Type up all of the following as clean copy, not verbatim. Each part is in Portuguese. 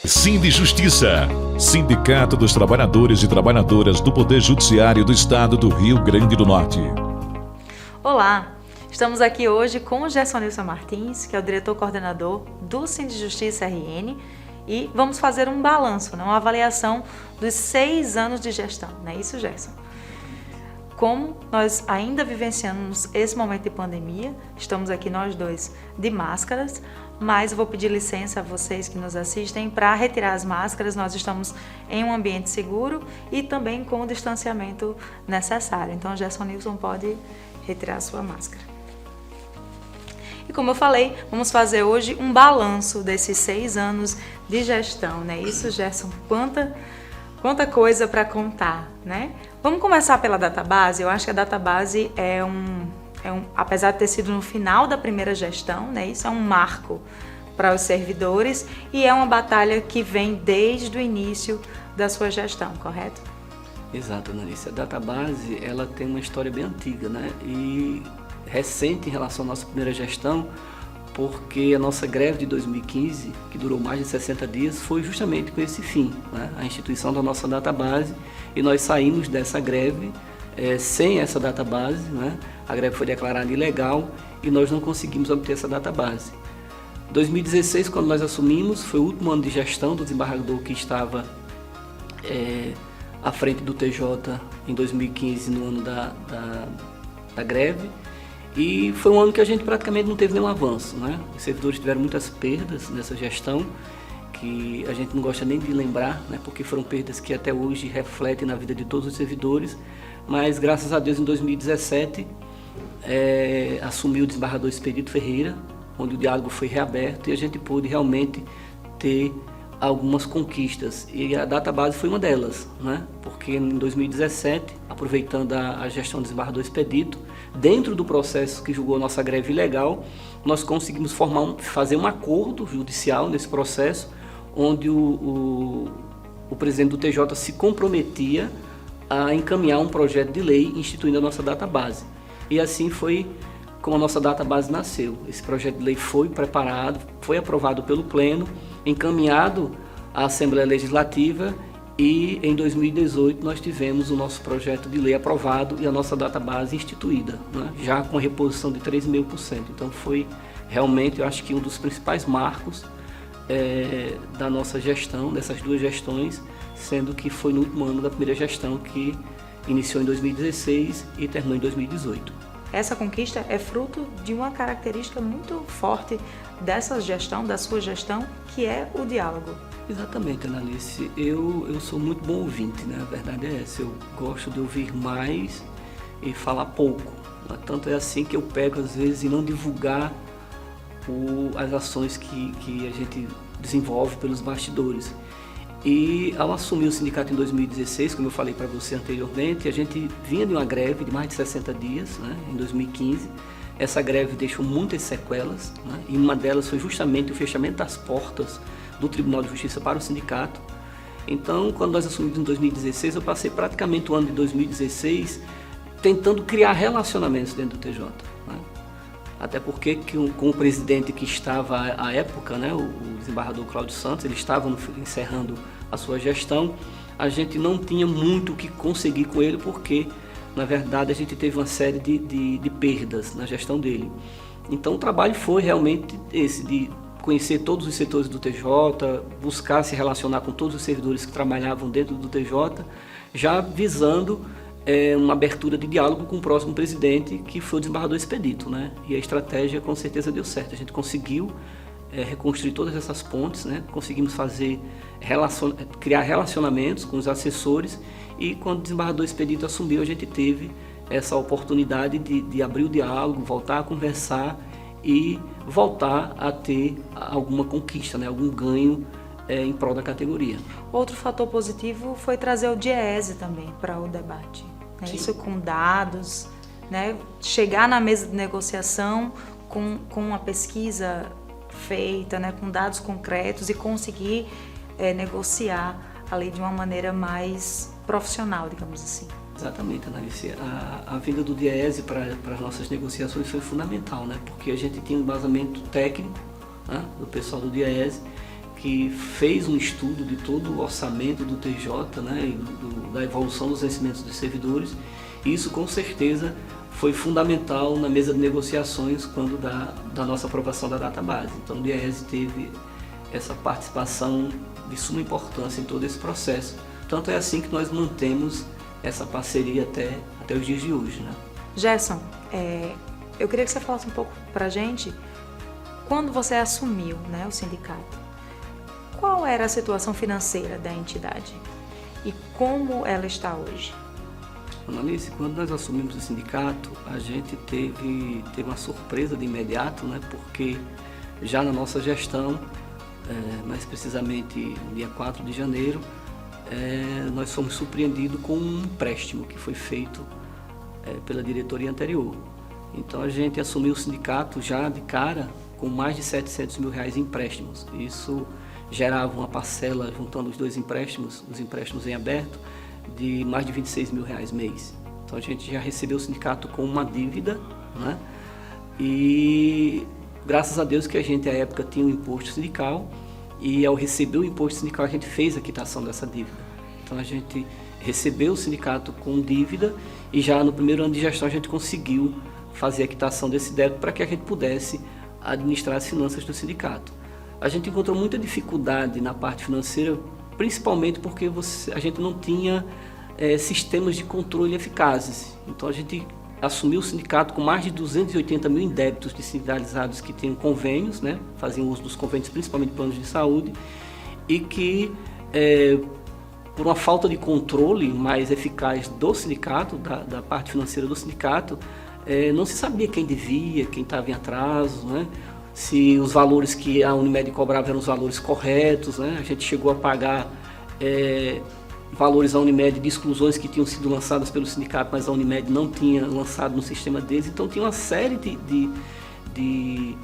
Sindijustiça, Sindicato dos Trabalhadores e Trabalhadoras do Poder Judiciário do Estado do Rio Grande do Norte. Olá, estamos aqui hoje com o Gersonilson Martins, que é o diretor-coordenador do Sindijustiça RN, e vamos fazer um balanço, uma avaliação dos 6 anos de gestão, não é isso, Gerson? Como nós ainda vivenciamos esse momento de pandemia, estamos aqui nós dois de máscaras, mas eu vou pedir licença a vocês que nos assistem para retirar as máscaras. Nós estamos em um ambiente seguro e também com o distanciamento necessário. Então, o Gersonilson pode retirar a sua máscara. E como eu falei, vamos fazer hoje um balanço desses 6 anos de gestão, né? Isso, Gerson, quanta coisa para contar, né? Vamos começar pela database. Eu acho que a database apesar de ter sido no final da primeira gestão, né? Isso é um marco para os servidores e é uma batalha que vem desde o início da sua gestão, correto? Exato, Ananice. A database, ela tem uma história bem antiga, né? E recente em relação à nossa primeira gestão, porque a nossa greve de 2015, que durou mais de 60 dias, foi justamente com esse fim, né? A instituição da nossa database, e nós saímos dessa greve sem essa database, né? A greve foi declarada ilegal e nós não conseguimos obter essa database. 2016, quando nós assumimos, foi o último ano de gestão do desembargador que estava à frente do TJ em 2015, no ano da greve. E foi um ano que a gente praticamente não teve nenhum avanço, né? Os servidores tiveram muitas perdas nessa gestão, que a gente não gosta nem de lembrar, né? Porque foram perdas que até hoje refletem na vida de todos os servidores. Mas, graças a Deus, em 2017, assumiu o desembargador Expedito Ferreira, onde o diálogo foi reaberto e a gente pôde realmente ter algumas conquistas. E a database foi uma delas, né? Porque em 2017, aproveitando a gestão do desembargador Expedito, dentro do processo que julgou nossa greve ilegal, nós conseguimos fazer um acordo judicial nesse processo, onde o presidente do TJ se comprometia a encaminhar um projeto de lei instituindo a nossa database. E assim foi como a nossa database nasceu. Esse projeto de lei foi preparado, foi aprovado pelo Pleno, encaminhado à Assembleia Legislativa, e em 2018 nós tivemos o nosso projeto de lei aprovado e a nossa database instituída, né? Já com reposição de 3,5%. Então foi realmente, eu acho que um dos principais marcos da nossa gestão, dessas duas gestões, sendo que foi no último ano da primeira gestão, que iniciou em 2016 e terminou em 2018. Essa conquista é fruto de uma característica muito forte dessa gestão, da sua gestão, que é o diálogo. Exatamente, Analice. Eu sou muito bom ouvinte, né? A verdade é essa. Eu gosto de ouvir mais e falar pouco. Tanto é assim que eu pego, às vezes, em não divulgar as ações que a gente desenvolve pelos bastidores. E ao assumir o sindicato em 2016, como eu falei para você anteriormente, a gente vinha de uma greve de mais de 60 dias, né, em 2015. Essa greve deixou muitas sequelas, né, e uma delas foi justamente o fechamento das portas do Tribunal de Justiça para o sindicato. Então, quando nós assumimos em 2016, eu passei praticamente o ano de 2016 tentando criar relacionamentos dentro do TJ. Né? Até porque com o presidente que estava à época, né, o desembargador Cláudio Santos, ele estava encerrando a sua gestão, a gente não tinha muito o que conseguir com ele, porque, na verdade, a gente teve uma série de perdas na gestão dele. Então, o trabalho foi realmente esse, de conhecer todos os setores do TJ, buscar se relacionar com todos os servidores que trabalhavam dentro do TJ, já visando uma abertura de diálogo com o próximo presidente, que foi o desembargador Expedito, né? E a estratégia com certeza deu certo. A gente conseguiu reconstruir todas essas pontes, né? Conseguimos criar relacionamentos com os assessores, e quando o desembargador Expedito assumiu, a gente teve essa oportunidade de abrir o diálogo, voltar a conversar e voltar a ter alguma conquista, né? Algum ganho em prol da categoria. Outro fator positivo foi trazer o DIEESE também para o debate. Né? Isso com dados, né? Chegar na mesa de negociação com uma pesquisa feita, né? Com dados concretos, e conseguir negociar ali de uma maneira mais profissional, digamos assim. Exatamente, Analice. A vinda do DIEESE para as nossas negociações foi fundamental, né? Porque a gente tinha um embasamento técnico, né, do pessoal do DIEESE, que que fez um estudo de todo o orçamento do TJ, né, e da evolução dos vencimentos dos servidores. E isso com certeza foi fundamental na mesa de negociações quando da nossa aprovação da database. Então o DIEESE teve essa participação de suma importância em todo esse processo. Tanto é assim que nós mantemos essa parceria até os dias de hoje, né? Gerson, eu queria que você falasse um pouco para a gente, quando você assumiu, né, o sindicato, qual era a situação financeira da entidade e como ela está hoje? Analice, quando nós assumimos o sindicato, a gente teve uma surpresa de imediato, né, porque já na nossa gestão, mais precisamente no dia 4 de janeiro, nós fomos surpreendidos com um empréstimo que foi feito pela diretoria anterior. Então a gente assumiu o sindicato já de cara com mais de R$700 mil em empréstimos. Isso gerava uma parcela, juntando os dois empréstimos, os empréstimos em aberto, de mais de R$26 mil mês. Então a gente já recebeu o sindicato com uma dívida, né? E graças a Deus que a gente à época tinha um imposto sindical, e ao receber o imposto sindical a gente fez a quitação dessa dívida. Então a gente recebeu o sindicato com dívida e já no primeiro ano de gestão a gente conseguiu fazer a quitação desse débito para que a gente pudesse administrar as finanças do sindicato. A gente encontrou muita dificuldade na parte financeira, principalmente porque a gente não tinha sistemas de controle eficazes. Então a gente assumiu o sindicato com mais de 280 mil em débitos de sindicalizados que tinham convênios, né, faziam uso dos convênios, principalmente planos de saúde, e que por uma falta de controle mais eficaz do sindicato, da parte financeira do sindicato, não se sabia quem devia, quem estava em atraso, né? Se os valores que a Unimed cobrava eram os valores corretos, né? A gente chegou a pagar valores à Unimed de exclusões que tinham sido lançadas pelo sindicato, mas a Unimed não tinha lançado no sistema deles, então tinha uma série de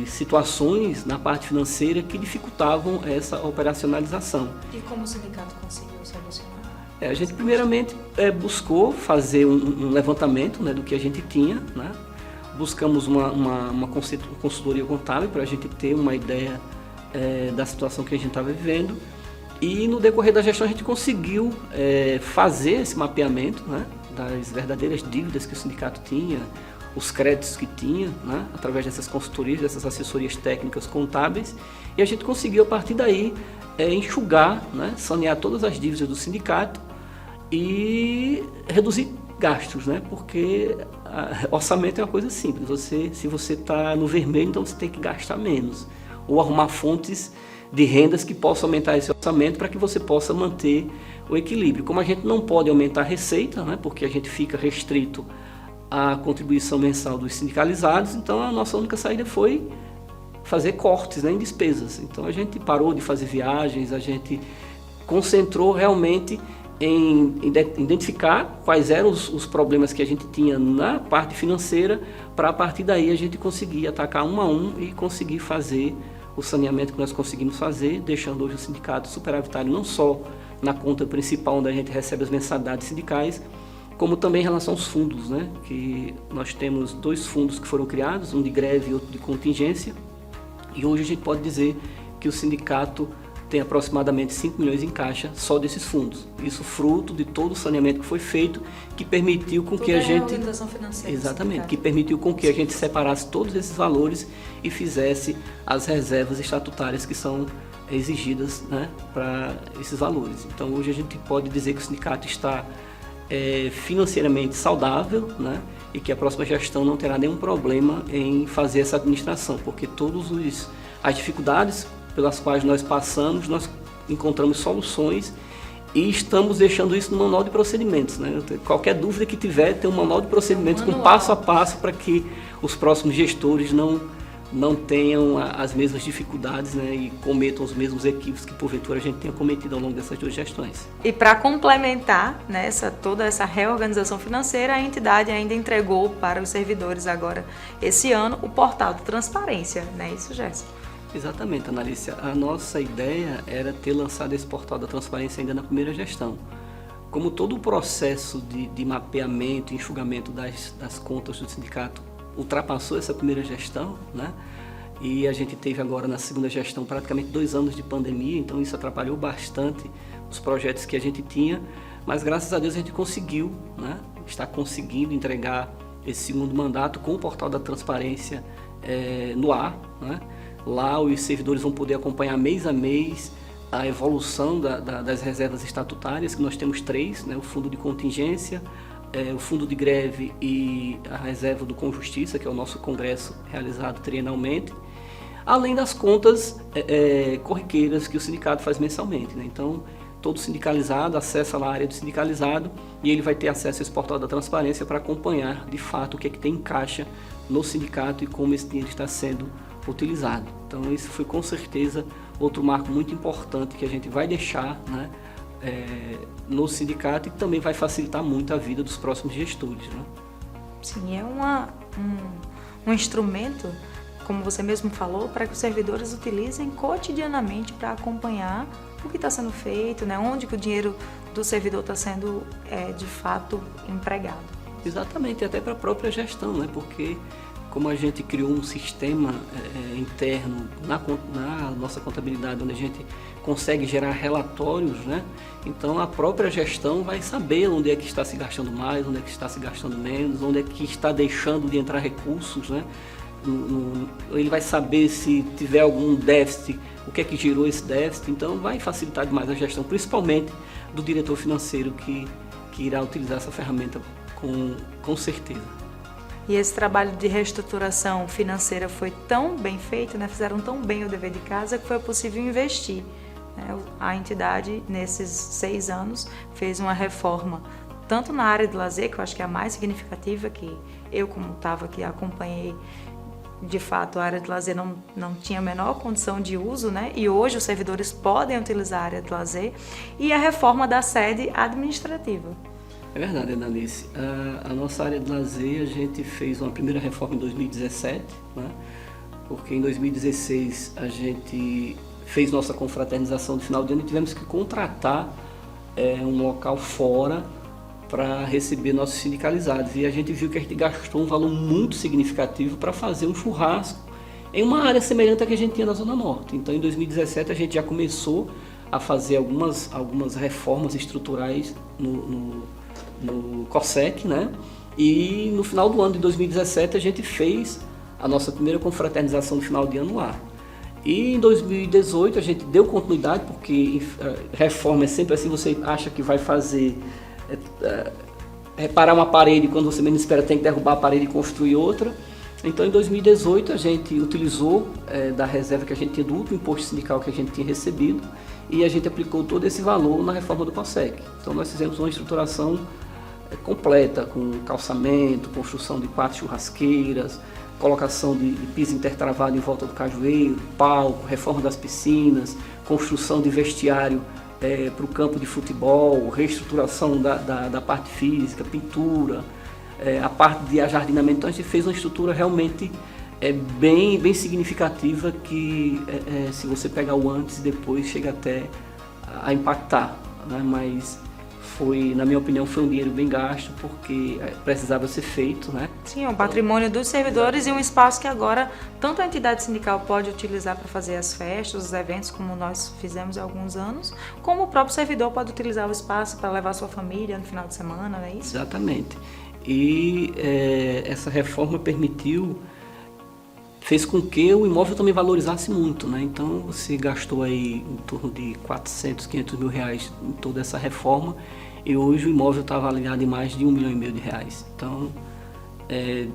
situações na parte financeira que dificultavam essa operacionalização. E como o sindicato conseguiu solucionar? A gente primeiramente buscou fazer um levantamento, né, do que a gente tinha, né? Buscamos uma consultoria contábil para a gente ter uma ideia da situação que a gente estava vivendo, e no decorrer da gestão a gente conseguiu fazer esse mapeamento, né, das verdadeiras dívidas que o sindicato tinha, os créditos que tinha, né, através dessas consultorias, dessas assessorias técnicas contábeis, e a gente conseguiu a partir daí enxugar, né, sanear todas as dívidas do sindicato e reduzir gastos, né, porque orçamento é uma coisa simples, se você está no vermelho, então você tem que gastar menos, ou arrumar fontes de rendas que possam aumentar esse orçamento para que você possa manter o equilíbrio. Como a gente não pode aumentar a receita, né, porque a gente fica restrito à contribuição mensal dos sindicalizados, então a nossa única saída foi fazer cortes, né, em despesas. Então a gente parou de fazer viagens, a gente concentrou realmente em identificar quais eram os problemas que a gente tinha na parte financeira, para a partir daí a gente conseguir atacar um a um e conseguir fazer o saneamento que nós conseguimos fazer, deixando hoje o sindicato superavitário não só na conta principal onde a gente recebe as mensalidades sindicais, como também em relação aos fundos, né? Que nós temos 2 fundos que foram criados, um de greve e outro de contingência, e hoje a gente pode dizer que o sindicato tem aproximadamente 5 milhões em caixa só desses fundos. Isso fruto de todo o saneamento que foi feito, que permitiu com que a gente... Exatamente, que permitiu com que a gente separasse todos esses valores e fizesse as reservas estatutárias que são exigidas, né, para esses valores. Então hoje a gente pode dizer que o sindicato está financeiramente saudável, né, e que a próxima gestão não terá nenhum problema em fazer essa administração, porque todas as dificuldades pelas quais nós passamos, nós encontramos soluções e estamos deixando isso no manual de procedimentos, né? Qualquer dúvida que tiver, tem um manual de procedimentos com passo a passo para que os próximos gestores não tenham as mesmas dificuldades, né, e cometam os mesmos equívocos que porventura a gente tenha cometido ao longo dessas 2 gestões. E para complementar, né, toda essa reorganização financeira, a entidade ainda entregou para os servidores agora, esse ano, o portal de transparência, né? Isso, Gerson? Exatamente, Analícia. A nossa ideia era ter lançado esse portal da transparência ainda na primeira gestão. Como todo o processo de mapeamento e enxugamento das contas do sindicato ultrapassou essa primeira gestão, né, e a gente teve agora na segunda gestão praticamente 2 anos de pandemia, então isso atrapalhou bastante os projetos que a gente tinha, mas graças a Deus a gente conseguiu, né, está conseguindo entregar esse segundo mandato com o Portal da Transparência no ar, né? Lá os servidores vão poder acompanhar mês a mês a evolução das reservas estatutárias, que nós temos 3, né? O fundo de contingência, o fundo de greve e a reserva do Conjustiça, que é o nosso congresso realizado trienalmente, além das contas corriqueiras que o sindicato faz mensalmente, né? Então, todo sindicalizado acessa lá a área do sindicalizado e ele vai ter acesso a esse portal da transparência para acompanhar de fato o que é que tem em caixa no sindicato e como esse dinheiro está sendo utilizado. Então esse foi com certeza outro marco muito importante que a gente vai deixar, né, no sindicato e que também vai facilitar muito a vida dos próximos gestores, né? Sim, é um instrumento, como você mesmo falou, para que os servidores utilizem cotidianamente para acompanhar o que está sendo feito, né? Onde que o dinheiro do servidor está sendo de fato empregado. Exatamente, até para a própria gestão, né? Porque como a gente criou um sistema interno na nossa contabilidade, onde a gente consegue gerar relatórios, né? Então a própria gestão vai saber onde é que está se gastando mais, onde é que está se gastando menos, onde é que está deixando de entrar recursos, né? Ele vai saber se tiver algum déficit, o que é que gerou esse déficit, então vai facilitar demais a gestão, principalmente do diretor financeiro que irá utilizar essa ferramenta com certeza. E esse trabalho de reestruturação financeira foi tão bem feito, né? Fizeram tão bem o dever de casa que foi possível investir, né? A entidade, nesses 6 anos, fez uma reforma, tanto na área de lazer, que eu acho que é a mais significativa, que eu, como estava aqui, acompanhei. De fato, a área de lazer não tinha a menor condição de uso, né? E hoje os servidores podem utilizar a área de lazer, e a reforma da sede administrativa. É verdade, Analice. A nossa área de lazer, a gente fez uma primeira reforma em 2017, né? Porque em 2016 a gente fez nossa confraternização de final de ano e tivemos que contratar um local fora para receber nossos sindicalizados, e a gente viu que a gente gastou um valor muito significativo para fazer um churrasco em uma área semelhante à que a gente tinha na Zona Norte. Então em 2017 a gente já começou a fazer algumas reformas estruturais no COSEC, né? E no final do ano de 2017 a gente fez a nossa primeira confraternização de final de ano lá. E em 2018 a gente deu continuidade, porque reforma é sempre assim, você acha que vai fazer reparar uma parede, quando você menos espera tem que derrubar a parede e construir outra. Então em 2018 a gente utilizou da reserva que a gente tinha do último imposto sindical que a gente tinha recebido, e a gente aplicou todo esse valor na reforma do COSEC. Então nós fizemos uma estruturação completa, com calçamento, construção de 4 churrasqueiras, colocação de piso intertravado em volta do cajueiro, palco, reforma das piscinas, construção de vestiário para o campo de futebol, reestruturação da parte física, pintura, a parte de ajardinamento. Então a gente fez uma estrutura realmente bem significativa, que se você pegar o antes e depois chega até a impactar, né? Mas foi, na minha opinião, foi um dinheiro bem gasto, porque precisava ser feito, né? Sim, é um patrimônio dos servidores e um espaço que agora tanto a entidade sindical pode utilizar para fazer as festas, os eventos, como nós fizemos há alguns anos, como o próprio servidor pode utilizar o espaço para levar sua família no final de semana, não é isso? Exatamente. E essa reforma fez com que o imóvel também valorizasse muito, né? Então você gastou aí em torno de 400, 500 mil reais em toda essa reforma, e hoje o imóvel está avaliado em mais de R$1,5 milhão. Então,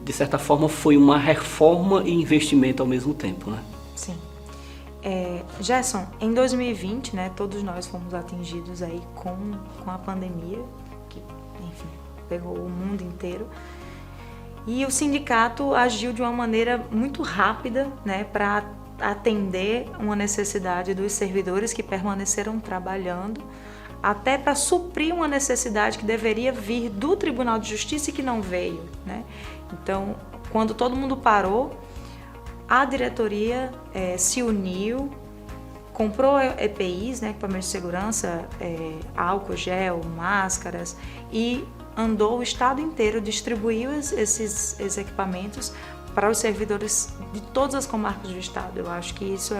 de certa forma, foi uma reforma e investimento ao mesmo tempo, né? Sim. Gerson, em 2020, né, todos nós fomos atingidos aí com a pandemia, que, enfim, pegou o mundo inteiro. E o sindicato agiu de uma maneira muito rápida, né, para atender uma necessidade dos servidores que permaneceram trabalhando, até para suprir uma necessidade que deveria vir do Tribunal de Justiça e que não veio, né? Então, quando todo mundo parou, a diretoria se uniu, comprou EPIs, né, equipamentos de segurança, álcool, gel, máscaras, e andou o estado inteiro, distribuiu esses equipamentos para os servidores de todas as comarcas do estado. Eu acho que isso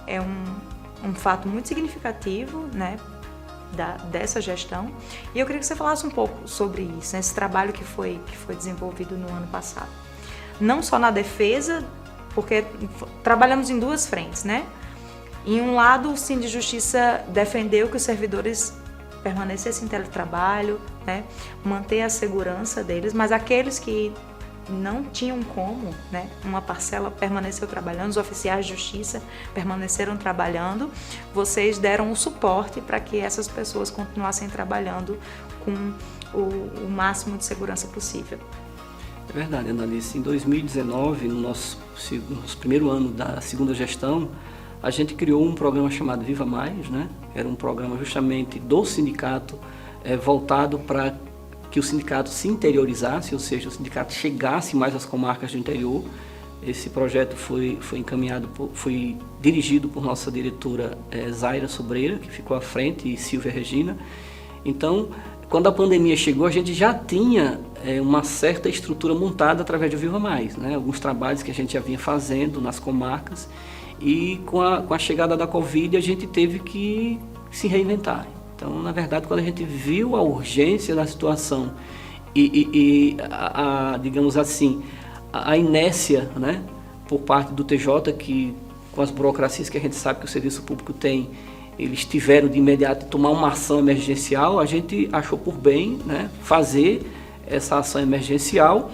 é um fato muito significativo, né, dessa gestão. E eu queria que você falasse um pouco sobre isso, né, esse trabalho que foi desenvolvido no ano passado. Não só na defesa, porque trabalhamos em duas frentes, né? Em um lado, o Síndico de Justiça defendeu que os servidores permanecessem em teletrabalho, né, manter a segurança deles, mas aqueles que não tinham como, né, uma parcela permaneceu trabalhando, os oficiais de justiça permaneceram trabalhando, vocês deram o suporte para que essas pessoas continuassem trabalhando com o máximo de segurança possível. É verdade, Analice. Em 2019, no nosso primeiro ano da segunda gestão, a gente criou um programa chamado Viva Mais, né? Era um programa justamente do sindicato, voltado para que o sindicato se interiorizasse, ou seja, o sindicato chegasse mais às comarcas do interior. Esse projeto foi dirigido por nossa diretora Zaira Sobreira, que ficou à frente, e Silvia Regina. Então, quando a pandemia chegou, a gente já tinha uma certa estrutura montada através do Viva Mais, né? Alguns trabalhos que a gente já vinha fazendo nas comarcas, e com a chegada da Covid a gente teve que se reinventar. Então, na verdade, quando a gente viu a urgência da situação digamos assim, a inércia, né, por parte do TJ, que com as burocracias que a gente sabe que o serviço público tem, eles tiveram de imediato tomar uma ação emergencial, a gente achou por bem, né, fazer essa ação emergencial,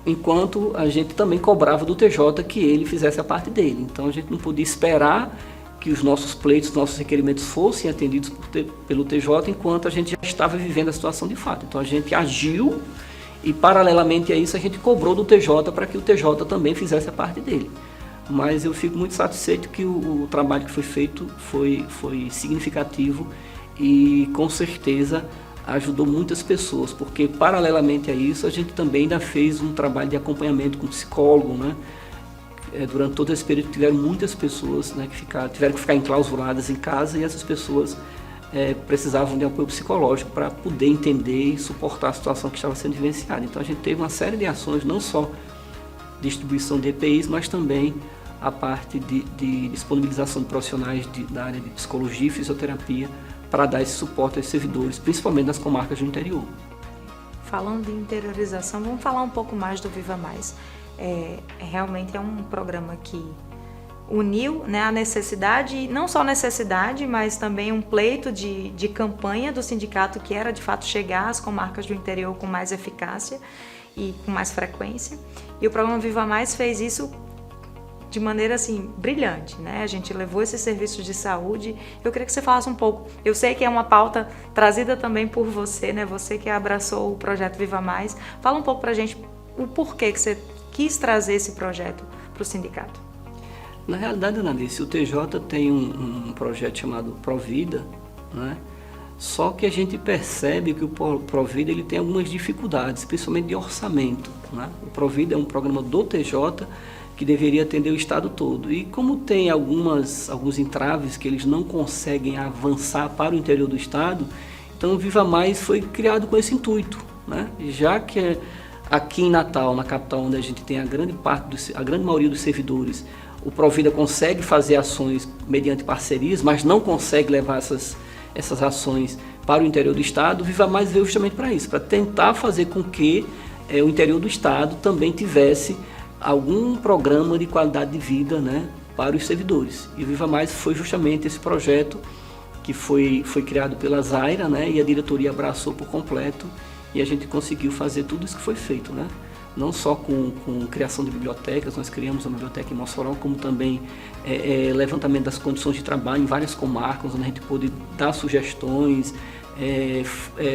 enquanto a gente também cobrava do TJ que ele fizesse a parte dele. Então a gente não podia esperar que os nossos pleitos, nossos requerimentos fossem atendidos pelo TJ, enquanto a gente já estava vivendo a situação de fato. Então a gente agiu e, paralelamente a isso, a gente cobrou do TJ para que o TJ também fizesse a parte dele. Mas eu fico muito satisfeito que o trabalho que foi feito foi significativo e, com certeza, ajudou muitas pessoas, porque, paralelamente a isso, a gente também ainda fez um trabalho de acompanhamento com psicólogo, né? Durante todo esse período tiveram muitas pessoas, né, que tiveram que ficar enclausuradas em casa, e essas pessoas precisavam de apoio psicológico para poder entender e suportar a situação que estava sendo vivenciada. Então a gente teve uma série de ações, não só distribuição de EPIs, mas também a parte de disponibilização de profissionais da área de psicologia e fisioterapia para dar esse suporte aos servidores, principalmente nas comarcas do interior. Falando de interiorização, vamos falar um pouco mais do Viva Mais. Realmente é um programa que uniu, né, a necessidade, não só necessidade, mas também um pleito de campanha do sindicato, que era de fato chegar às comarcas do interior com mais eficácia e com mais frequência. E o programa Viva Mais fez isso de maneira assim brilhante, né? A gente levou esses serviços de saúde. Eu queria que você falasse um pouco. Eu sei que é uma pauta trazida também por você, né? Você que abraçou o projeto Viva Mais. Fala um pouco pra gente o porquê que você quis trazer esse projeto para o sindicato. Na realidade, Analice, o TJ tem um projeto chamado Provida, né? Só que a gente percebe que o Provida ele tem algumas dificuldades, principalmente de orçamento, né? O Provida é um programa do TJ que deveria atender o estado todo. E como tem alguns entraves que eles não conseguem avançar para o interior do estado, então o Viva Mais foi criado com esse intuito, né? Já que aqui em Natal, na capital, onde a gente tem a grande maioria dos servidores, o Provida consegue fazer ações mediante parcerias, mas não consegue levar essas ações para o interior do estado. O Viva Mais veio justamente para isso, para tentar fazer com que o interior do estado também tivesse algum programa de qualidade de vida, né, para os servidores. E o Viva Mais foi justamente esse projeto que foi criado pela Zaira, né, e a diretoria abraçou por completo, e a gente conseguiu fazer tudo isso que foi feito, né? Não só com criação de bibliotecas, nós criamos uma biblioteca em Mossoró, como também levantamento das condições de trabalho em várias comarcas, onde a gente pôde dar sugestões,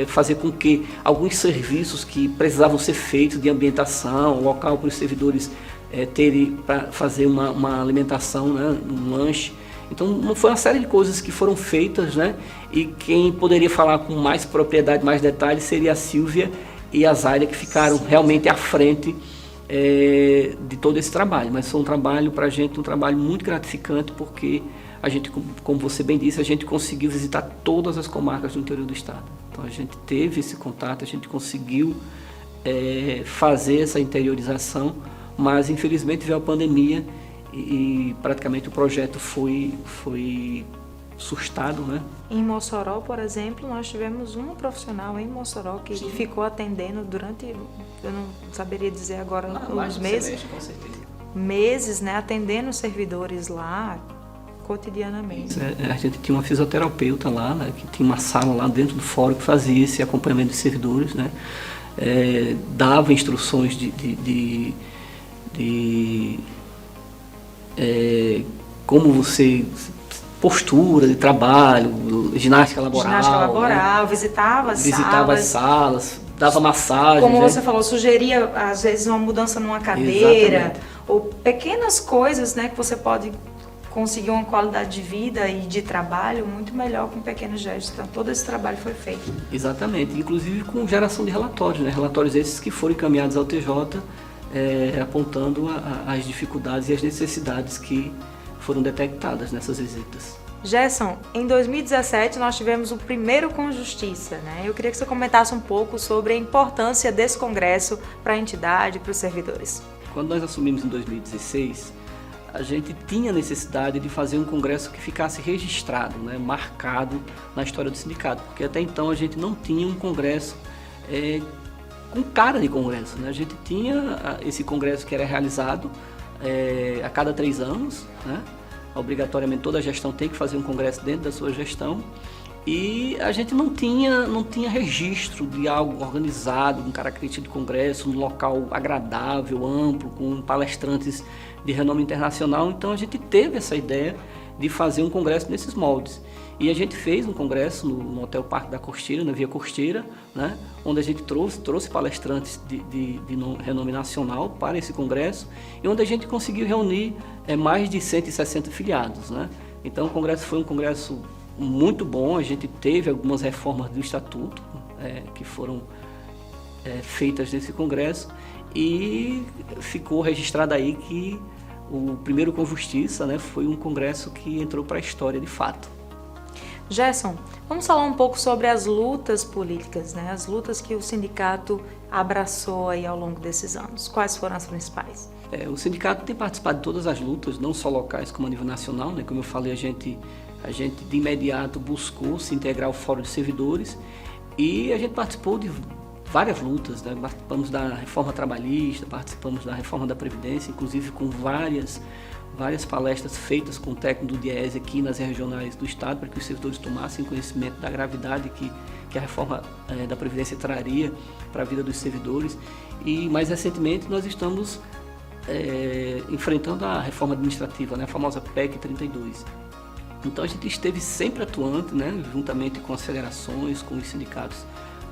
fazer com que alguns serviços que precisavam ser feitos de ambientação, local para os servidores terem para fazer uma alimentação, né, um lanche. Então foi uma série de coisas que foram feitas, né? E quem poderia falar com mais propriedade, mais detalhes, seria a Silvia e a Zaira, que ficaram realmente à frente de todo esse trabalho. Mas foi um trabalho para a gente, um trabalho muito gratificante, porque a gente, como você bem disse, a gente conseguiu visitar todas as comarcas do interior do estado. Então a gente teve esse contato, a gente conseguiu fazer essa interiorização, mas infelizmente veio a pandemia e praticamente o projeto foi sustado, né? Em Mossoró, por exemplo, nós tivemos uma profissional em Mossoró que Sim. ficou atendendo durante, eu não saberia dizer agora, uns meses, com certeza. meses, né, atendendo os servidores lá cotidianamente. A gente tinha uma fisioterapeuta lá, né, que tinha uma sala lá dentro do fórum que fazia esse acompanhamento de servidores, né? Dava instruções de como você, postura de trabalho, ginástica laboral, né? visitava as salas, dava massagem. Como né? você falou, sugeria às vezes uma mudança numa cadeira, Exatamente. ou pequenas coisas, né, que você pode conseguir uma qualidade de vida e de trabalho muito melhor com pequenos gestos. Então, todo esse trabalho foi feito. Exatamente, inclusive com geração de relatórios, né? Relatórios esses que foram encaminhados ao TJ, apontando as dificuldades e as necessidades que foram detectadas nessas visitas. Gerson, em 2017 nós tivemos o primeiro com Justiça, né? Eu queria que você comentasse um pouco sobre a importância desse congresso para a entidade e para os servidores. Quando nós assumimos em 2016, a gente tinha necessidade de fazer um congresso que ficasse registrado, né, marcado na história do sindicato, porque até então a gente não tinha um congresso com cara de congresso, né? A gente tinha esse congresso que era realizado a cada 3 anos, né? Obrigatoriamente toda a gestão tem que fazer um congresso dentro da sua gestão, e a gente não tinha registro de algo organizado, com característica de congresso, um local agradável, amplo, com palestrantes de renome internacional. Então a gente teve essa ideia de fazer um congresso nesses moldes. E a gente fez um congresso no Hotel Parque da Costeira, na Via Costeira, né, onde a gente trouxe palestrantes de renome nacional para esse congresso, e onde a gente conseguiu reunir mais de 160 filiados. Né? Então o congresso foi um congresso muito bom. A gente teve algumas reformas do Estatuto que foram feitas nesse congresso, e ficou registrado aí que o primeiro com Justiça, né, foi um congresso que entrou para a história de fato. Gerson, vamos falar um pouco sobre as lutas políticas, né? As lutas que o sindicato abraçou aí ao longo desses anos. Quais foram as principais? O sindicato tem participado de todas as lutas, não só locais como a nível nacional, né? Como eu falei, a gente de imediato buscou se integrar ao Fórum de Servidores, e a gente participou de várias lutas, né? Participamos da reforma trabalhista, participamos da reforma da Previdência, inclusive com várias palestras feitas com o técnico do DIEESE aqui nas regionais do Estado, para que os servidores tomassem conhecimento da gravidade que a reforma da Previdência traria para a vida dos servidores. E mais recentemente nós estamos enfrentando a reforma administrativa, né? A famosa PEC 32. Então a gente esteve sempre atuante, né? Juntamente com as federações, com os sindicatos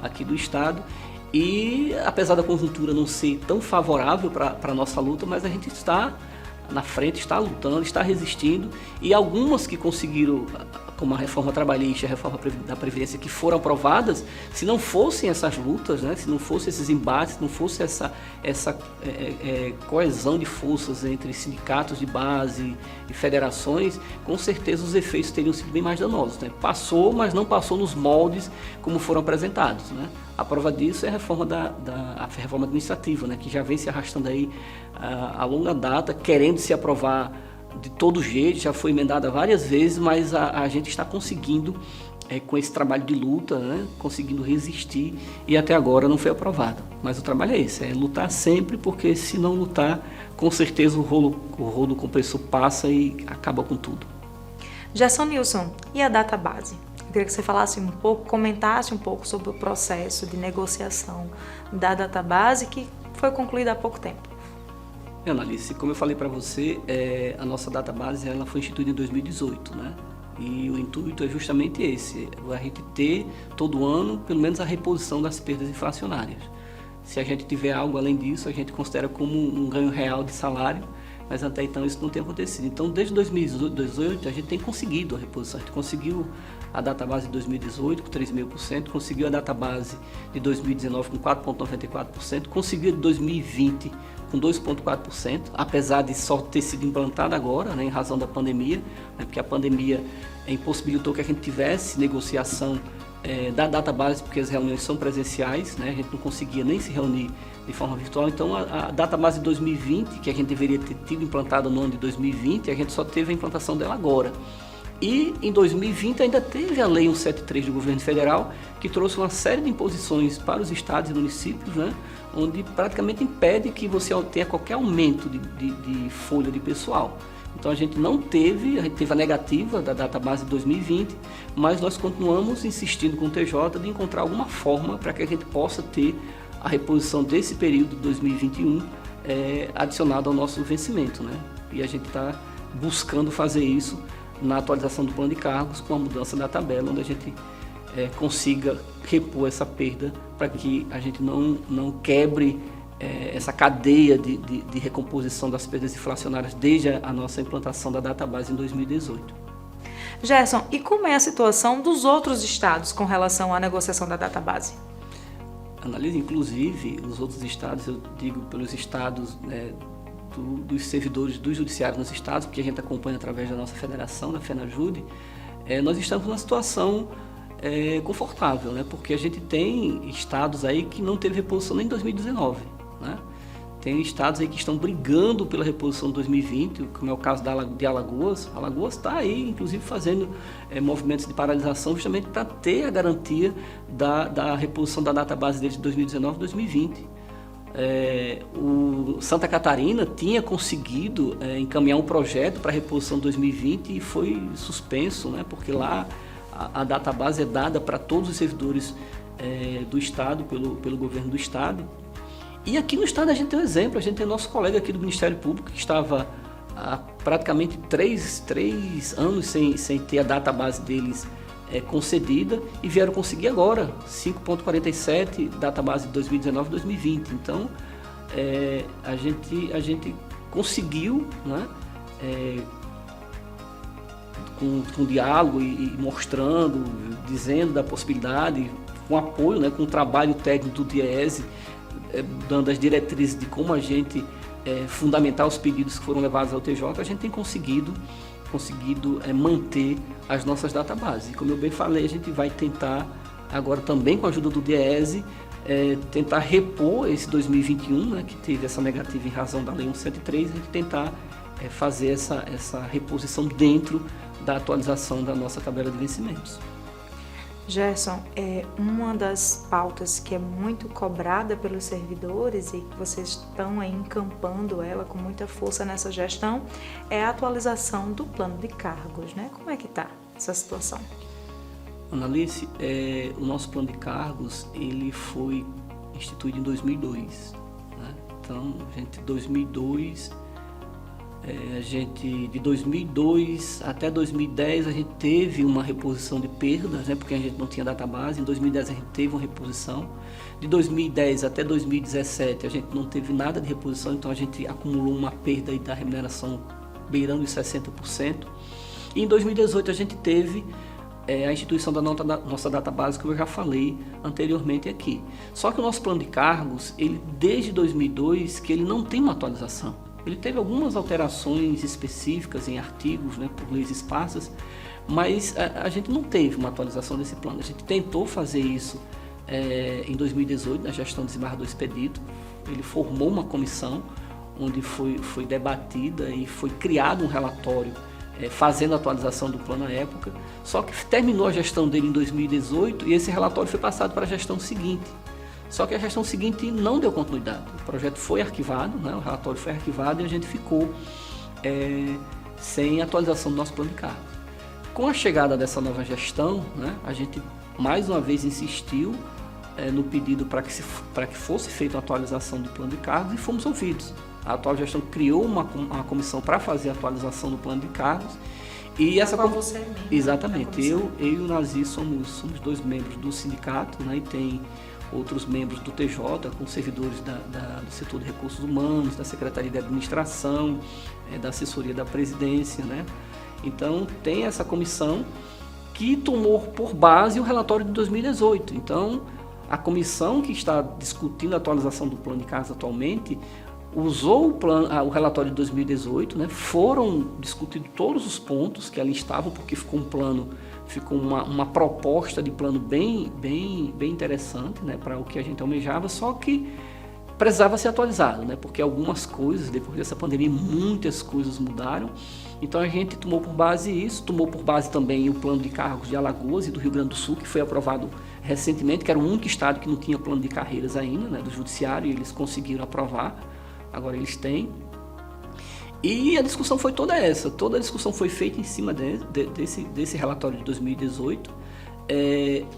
aqui do Estado, e apesar da conjuntura não ser tão favorável para a nossa luta, mas a gente está na frente, está lutando, está resistindo, e algumas que conseguiram, como a reforma trabalhista, a reforma da Previdência, que foram aprovadas, se não fossem essas lutas, né, se não fossem esses embates, se não fosse essa coesão de forças entre sindicatos de base e federações, com certeza os efeitos teriam sido bem mais danosos. Né? Passou, mas não passou nos moldes como foram apresentados. Né? A prova disso é a reforma a reforma administrativa, né, que já vem se arrastando aí a longa data, querendo se aprovar de todo jeito, já foi emendada várias vezes, mas a gente está conseguindo, com esse trabalho de luta, né, conseguindo resistir, e até agora não foi aprovada. Mas o trabalho é esse, lutar sempre, porque se não lutar, com certeza o rolo compressor passa e acaba com tudo. Gerson Nilson, e a database? Eu queria que você falasse um pouco, comentasse um pouco sobre o processo de negociação da database, que foi concluída há pouco tempo. Analice, como eu falei para você, a nossa database ela foi instituída em 2018, né? E o intuito é justamente esse, a gente ter todo ano, pelo menos, a reposição das perdas inflacionárias. Se a gente tiver algo além disso, a gente considera como um ganho real de salário, mas até então isso não tem acontecido. Então, desde 2018, a gente tem conseguido a reposição. A gente conseguiu a database de 2018 com 3,5%, conseguiu a database de 2019 com 4,94%, conseguiu a de 2020 com 2,4%, apesar de só ter sido implantada agora, né, em razão da pandemia, né, porque a pandemia impossibilitou que a gente tivesse negociação da database, porque as reuniões são presenciais, né? A gente não conseguia nem se reunir de forma virtual. Então, a database de 2020, que a gente deveria ter tido implantada no ano de 2020, a gente só teve a implantação dela agora. E em 2020 ainda teve a Lei 173 do governo federal, que trouxe uma série de imposições para os estados e municípios, né? Onde praticamente impede que você tenha qualquer aumento de folha de pessoal. Então a gente teve a negativa da database de 2020, mas nós continuamos insistindo com o TJ de encontrar alguma forma para que a gente possa ter a reposição desse período de 2021 adicionado ao nosso vencimento, né? E a gente está buscando fazer isso na atualização do plano de cargos com a mudança da tabela, onde a gente consiga repor essa perda para que a gente não quebre essa cadeia de recomposição das perdas inflacionárias desde a nossa implantação da database em 2018. Gerson, e como é a situação dos outros estados com relação à negociação da database? Analise, inclusive, os outros estados, eu digo pelos estados dos servidores do judiciário nos estados, porque a gente acompanha através da nossa federação, da FENAJUDE, nós estamos numa situação confortável, né? Porque a gente tem estados aí que não teve reposição nem em 2019, né? Tem estados aí que estão brigando pela reposição de 2020, como é o caso de Alagoas. Alagoas está aí, inclusive, fazendo movimentos de paralisação justamente para ter a garantia da reposição da database deles de 2019 e 2020. O Santa Catarina tinha conseguido encaminhar um projeto para a reposição de 2020 e foi suspenso, né? Porque lá a database é dada para todos os servidores do Estado, pelo governo do Estado. E aqui no Estado a gente tem um exemplo, a gente tem nosso colega aqui do Ministério Público que estava há praticamente 3 anos sem ter a database deles concedida e vieram conseguir agora, 5.47, database de 2019 e 2020. Então, a gente conseguiu, né, com diálogo e mostrando, dizendo da possibilidade, com apoio, né, com o trabalho técnico do DIEESE, dando as diretrizes de como a gente fundamentar os pedidos que foram levados ao TJ, a gente tem conseguido manter as nossas databases. E como eu bem falei, a gente vai tentar, agora também com a ajuda do DIEESE, tentar repor esse 2021, né, que teve essa negativa em razão da Lei 173, a gente tentar fazer essa reposição dentro da atualização da nossa tabela de vencimentos. Gerson, uma das pautas que é muito cobrada pelos servidores e que vocês estão aí encampando ela com muita força nessa gestão é a atualização do plano de cargos, né? Como é que está essa situação? Analice, o nosso plano de cargos ele foi instituído em 2002, né? Então, de 2002 até 2010 a gente teve uma reposição de perdas, né, porque a gente não tinha database. Em 2010 a gente teve uma reposição. De 2010 até 2017 a gente não teve nada de reposição, então a gente acumulou uma perda aí da remuneração beirando os 60%. E em 2018 a gente teve a instituição da nossa database, que eu já falei anteriormente aqui. Só que o nosso plano de cargos, ele desde 2002, que ele não tem uma atualização. Ele teve algumas alterações específicas em artigos, né, por leis esparsas, mas a gente não teve uma atualização desse plano. A gente tentou fazer isso em 2018, na gestão do desembargador Expedito. Ele formou uma comissão onde foi debatida e foi criado um relatório fazendo a atualização do plano à época. Só que terminou a gestão dele em 2018 e esse relatório foi passado para a gestão seguinte. Só que a gestão seguinte não deu continuidade. O projeto foi arquivado, né? O relatório foi arquivado e a gente ficou sem atualização do nosso plano de cargos. Com a chegada dessa nova gestão, né, a gente mais uma vez insistiu no pedido para que fosse feita uma atualização do plano de cargos e fomos ouvidos. A atual gestão criou uma comissão para fazer a atualização do plano de cargos. E essa você mesmo, exatamente. Eu e o Nazi somos 2 membros do sindicato, né, e tem outros membros do TJ, com servidores do setor de recursos humanos, da Secretaria de Administração, da assessoria da presidência, né? Então, tem essa comissão que tomou por base o relatório de 2018. Então, a comissão que está discutindo a atualização do plano de cargos atualmente usou o relatório de 2018, né? Foram discutidos todos os pontos que ali estavam, porque ficou um plano ficou uma proposta de plano bem interessante, né, para o que a gente almejava, só que precisava ser atualizado, né, porque algumas coisas, depois dessa pandemia, muitas coisas mudaram. Então a gente tomou por base isso, tomou por base também o plano de cargos de Alagoas e do Rio Grande do Sul, que foi aprovado recentemente, que era o único estado que não tinha plano de carreiras ainda, né, do judiciário, e eles conseguiram aprovar, agora eles têm. E a discussão foi toda essa, toda a discussão foi feita em cima desse relatório de 2018.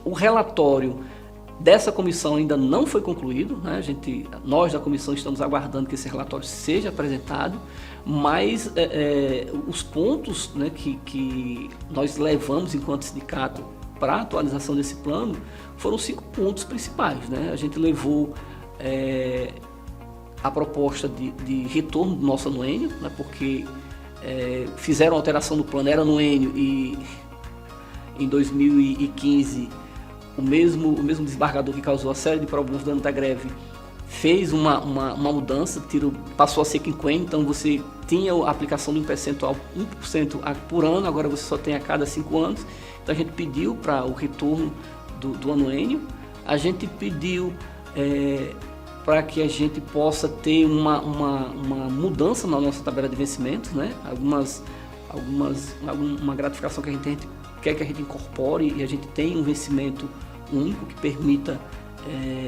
O relatório dessa comissão ainda não foi concluído, né? Nós da comissão estamos aguardando que esse relatório seja apresentado, mas os pontos, né, que nós levamos enquanto sindicato para a atualização desse plano foram 5 pontos principais, né? A gente levou a proposta de retorno do nosso anuênio, né, porque fizeram alteração do plano, era anuênio, e em 2015 o mesmo desembargador que causou a série de problemas durante a greve fez uma mudança, passou a ser quinquênio, então você tinha a aplicação de um percentual 1% por ano, agora você só tem a cada 5 anos. Então a gente pediu para o retorno do anuênio, a gente pediu para que a gente possa ter uma mudança na nossa tabela de vencimentos, né? Uma gratificação que a gente quer que a gente incorpore, e a gente tem um vencimento único que permita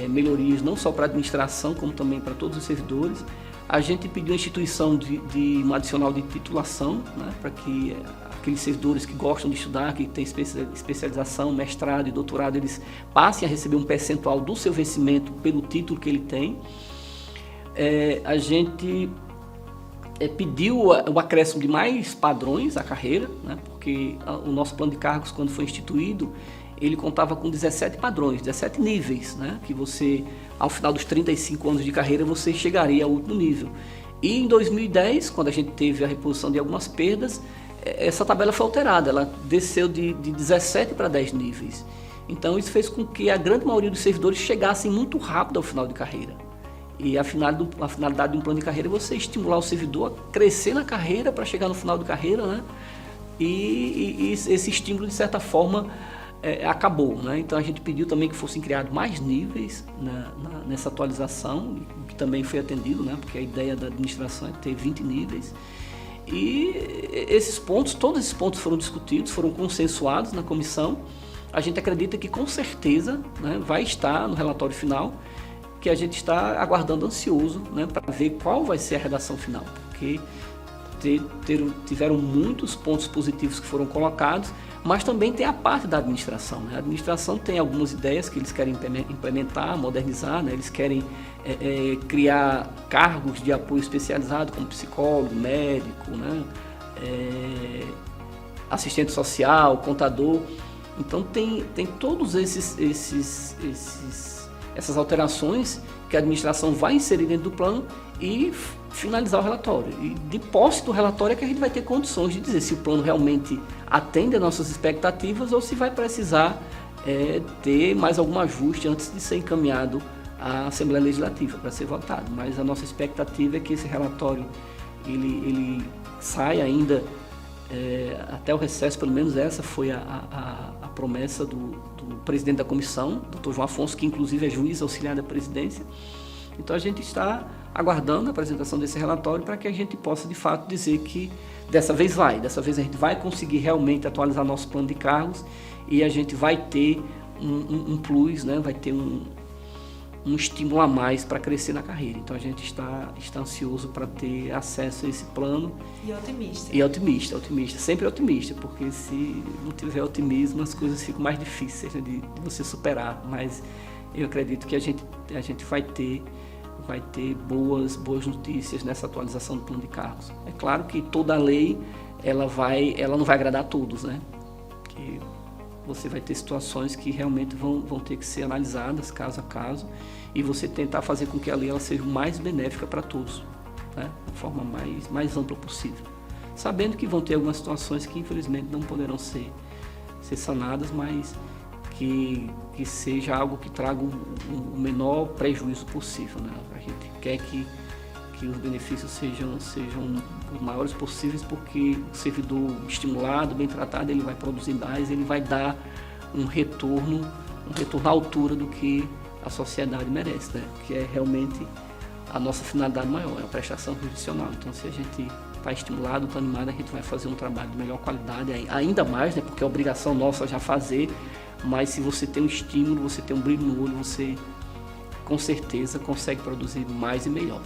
melhorias não só para a administração, como também para todos os servidores. A gente pediu a instituição de um adicional de titulação, né? Para que aqueles servidores que gostam de estudar, que têm especialização, mestrado e doutorado, eles passem a receber um percentual do seu vencimento pelo título que ele tem. A gente pediu o acréscimo de mais padrões à carreira, né? Porque o nosso plano de cargos, quando foi instituído, ele contava com 17 padrões, 17 níveis, né? Que você, ao final dos 35 anos de carreira, você chegaria ao último nível. E em 2010, quando a gente teve a reposição de algumas perdas, essa tabela foi alterada, ela desceu de 17 para 10 níveis. Então isso fez com que a grande maioria dos servidores chegassem muito rápido ao final de carreira. E a finalidade de um plano de carreira é você estimular o servidor a crescer na carreira para chegar no final de carreira, né? E esse estímulo, de certa forma, acabou, né? Então a gente pediu também que fossem criados mais níveis nessa atualização, que também foi atendido, né? Porque a ideia da administração é ter 20 níveis. E todos esses pontos foram discutidos, foram consensuados na comissão. A gente acredita que com certeza, né, vai estar no relatório final, que a gente está aguardando ansioso, né, para ver qual vai ser a redação final, porque tiveram muitos pontos positivos que foram colocados, mas também tem a parte da administração, né? A administração tem algumas ideias que eles querem implementar, modernizar, né? Eles querem criar cargos de apoio especializado, como psicólogo, médico, né? Assistente social, contador. Então tem todos essas alterações que a administração vai inserir dentro do plano e finalizar o relatório. E de posse do relatório é que a gente vai ter condições de dizer se o plano realmente atende às nossas expectativas ou se vai precisar ter mais algum ajuste antes de ser encaminhado à Assembleia Legislativa para ser votado. Mas a nossa expectativa é que esse relatório ele saia ainda até o recesso, pelo menos essa foi a promessa do presidente da comissão, Dr. João Afonso, que inclusive é juiz auxiliar da presidência. Então a gente está aguardando a apresentação desse relatório para que a gente possa de fato dizer que dessa vez a gente vai conseguir realmente atualizar nosso plano de cargos e a gente vai ter um plus, né? Vai ter um estímulo a mais para crescer na carreira. Então a gente está ansioso para ter acesso a esse plano. E otimista. E otimista, sempre otimista, porque se não tiver otimismo as coisas ficam mais difíceis, né, de você superar. Mas eu acredito que a gente vai ter boas notícias nessa atualização do plano de cargos. É claro que toda lei ela não vai agradar a todos, né? Que você vai ter situações que realmente vão ter que ser analisadas caso a caso e você tentar fazer com que a lei ela seja o mais benéfica para todos, né? Da forma mais ampla possível. Sabendo que vão ter algumas situações que infelizmente não poderão ser sanadas, mas que seja algo que traga o menor prejuízo possível, né? A gente quer que os benefícios sejam os maiores possíveis, porque o servidor estimulado, bem tratado, ele vai produzir mais, ele vai dar um retorno à altura do que a sociedade merece, né? Que é realmente a nossa finalidade maior, é a prestação jurisdicional. Então, se a gente está estimulado, está animado, a gente vai fazer um trabalho de melhor qualidade, ainda mais, né? Porque é obrigação nossa já fazer, mas se você tem um estímulo, você tem um brilho no olho, você com certeza consegue produzir mais e melhor.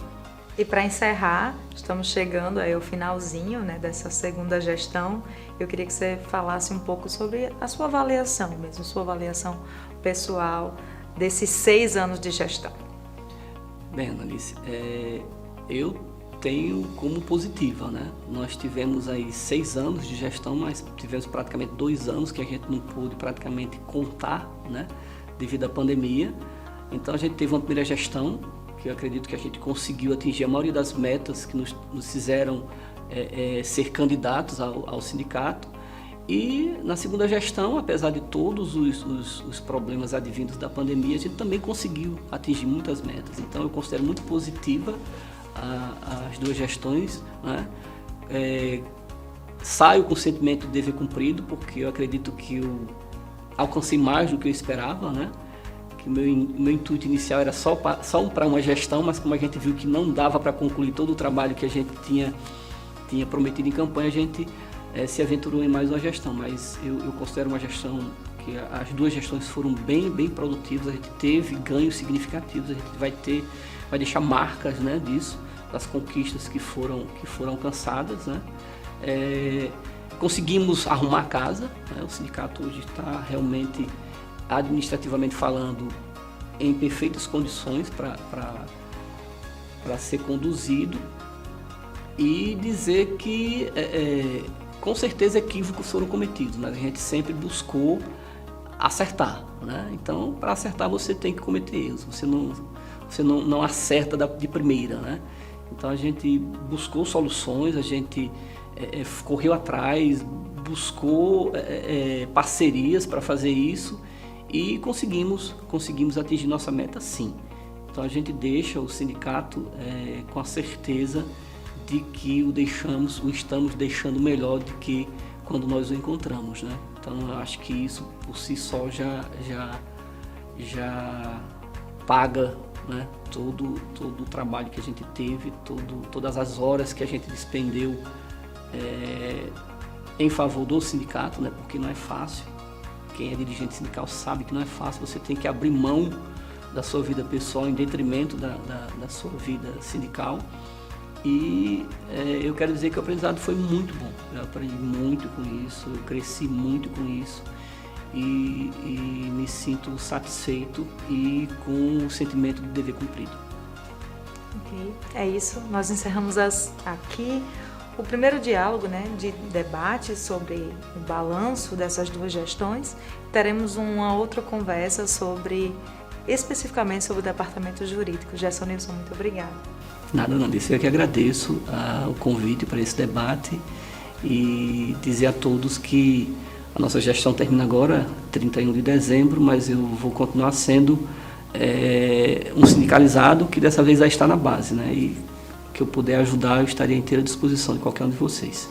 E para encerrar, estamos chegando aí ao finalzinho, né, dessa segunda gestão. Eu queria que você falasse um pouco sobre a sua avaliação mesmo, sua avaliação pessoal desses 6 anos de gestão. Bem, Analice, eu tenho como positiva, né? Nós tivemos aí 6 anos de gestão, mas tivemos praticamente 2 anos que a gente não pôde praticamente contar, né? Devido à pandemia. Então a gente teve uma primeira gestão, que eu acredito que a gente conseguiu atingir a maioria das metas que nos fizeram ser candidatos ao sindicato. E na segunda gestão, apesar de todos os problemas advindos da pandemia, a gente também conseguiu atingir muitas metas. Então eu considero muito positiva as 2 gestões, né? Saio com o sentimento de dever cumprido, porque eu acredito que eu alcancei mais do que eu esperava, né? Que o meu intuito inicial era só para uma gestão, mas como a gente viu que não dava para concluir todo o trabalho que a gente tinha prometido em campanha, a gente se aventurou em mais uma gestão. Mas eu considero uma gestão que as 2 gestões foram bem produtivas, a gente teve ganhos significativos, a gente vai deixar marcas, né, disso, das conquistas que foram alcançadas, né? Conseguimos arrumar a casa, né? O sindicato hoje está realmente, administrativamente falando, em perfeitas condições para ser conduzido, e dizer que com certeza equívocos foram cometidos, mas a gente sempre buscou acertar, né? Então, para acertar você tem que cometer erros, você não acerta de primeira, né? Então a gente buscou soluções, a gente correu atrás, buscou parcerias para fazer isso, e conseguimos atingir nossa meta, sim. Então a gente deixa o sindicato com a certeza de que o estamos deixando melhor do que quando nós o encontramos, né? Então eu acho que isso por si só já paga, né, todo o trabalho que a gente teve, todas as horas que a gente despendeu em favor do sindicato, né? Porque não é fácil. Quem é dirigente sindical sabe que não é fácil, você tem que abrir mão da sua vida pessoal em detrimento da sua vida sindical. E eu quero dizer que o aprendizado foi muito bom, eu aprendi muito com isso, eu cresci muito com isso, e me sinto satisfeito e com o sentimento de dever cumprido. Ok, é isso, nós encerramos aqui o primeiro diálogo, né, de debate sobre o balanço dessas 2 gestões. Teremos uma outra conversa especificamente sobre o departamento jurídico. Gersonilson, muito obrigada. Nada, não, eu que agradeço o convite para esse debate e dizer a todos que a nossa gestão termina agora, 31 de dezembro, mas eu vou continuar sendo um sindicalizado que dessa vez já está na base, né? E que eu puder ajudar, eu estaria à inteira disposição de qualquer um de vocês.